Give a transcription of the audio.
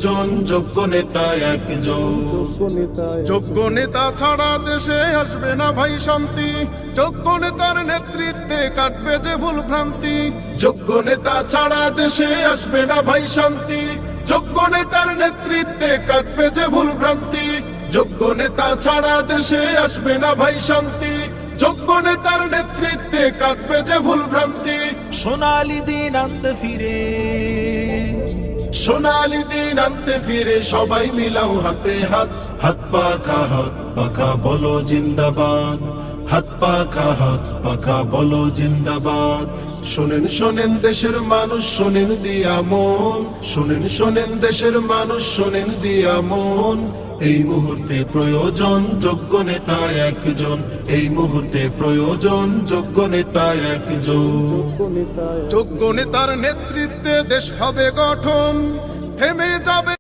প্রয়োজন যোগ্য নেতা একজন। যোগ্য নেতা ছাড়া দেশে আসবে না ভাই শান্তি, যোগ্য নেতার নেতৃত্বে কাটবে যে ভুল ভ্রান্তি। যোগ্য নেতা ছাড়া দেশে আসবে না ভাই শান্তি, যোগ্য নেতার নেতৃত্বে কাটবে যে ভুল ভ্রান্তি। যোগ্য নেতা ছাড়া দেশে আসবে না ভাই শান্তি, যোগ্য নেতার নেতৃত্বে কাটবে যে ভুল ভ্রান্তি। সোনালি দিন আনতে ফিরে, সোনালি দিন আনতে ফিরে সবাই মিলাও হাতে হাত, হাত পাখা বলো জিন্দাবাদ, হাত পাখা বলো জিন্দাবাদ। শোনেন শোনেন দেশের মানুষ শোনেন দিয়া মন, শোনেন শোনেন দেশের মানুষ শোনেন দিয়া মন। এই মুহূর্তে প্রয়োজন যোগ্য নেতা একজন, এই মুহূর্তে প্রয়োজন যোগ্য নেতা একজন। যোগ্য নেতার নেতৃত্বে দেশ হবে গঠন, থেমে যাবে